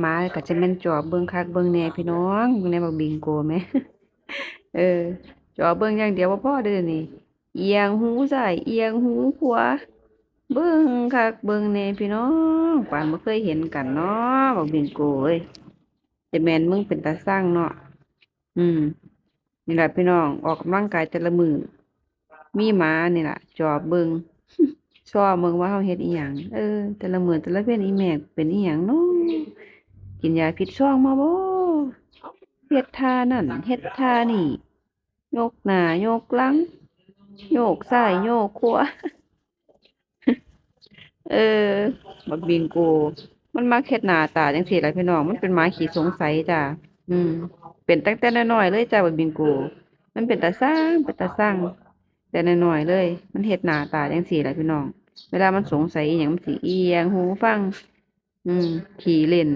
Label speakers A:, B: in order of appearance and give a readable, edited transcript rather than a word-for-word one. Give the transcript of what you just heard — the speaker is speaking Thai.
A: หมาก็จะแม่นจอบเบิ่งคักเบิ่งแหน่พี่น้องเบิ่งแหน่บักบิงโกแหมเออจอบเบิ่งอย่างเดียวบ่พอเด้อนี่เอียงหูซ้ายเอียงหูขวาเบิ่งคักเบิ่งแหน่พี่น้องปานบ่เคยเห็นกันเนาะบักบิงโกเอ้ยแต่แม่นมึงเป็นตาสร้างเนาะอืมนี่ล่ะพี่น้องออกกำลังกายแต่ละมื้อมีหมานี่ล่ะจอบเบิ่งซ้อเบิ่งว่าเฮาเฮ็ดอิหยังแต่ละมื้อแต่ละเว้นอีแม่เป็นอิหยังเนาะกินยาพิษซ่องมาบ่ เฮ็ดท่านั่นเฮ็ดท่านี่โยกหน้าโยกหลังโยกซ้ายโยกขวาเออบักบิงโกมันมักเฮ็ดหน้าตาจังซี่ล่ะพี่น้องมันเป็นหมาขี้สงสัยจ้ะอืมเป็นตั้งแต่น้อยๆเลยจ้ะบักบิงโกมันเป็นตาซังเป็นตาซังแต่น้อยๆเลยมันเฮ็ดหน้าตาจังซี่ล่ะพี่น้องเวลามันสงสัยอิหยังมันสิเอียงหูฟังขี้เล่น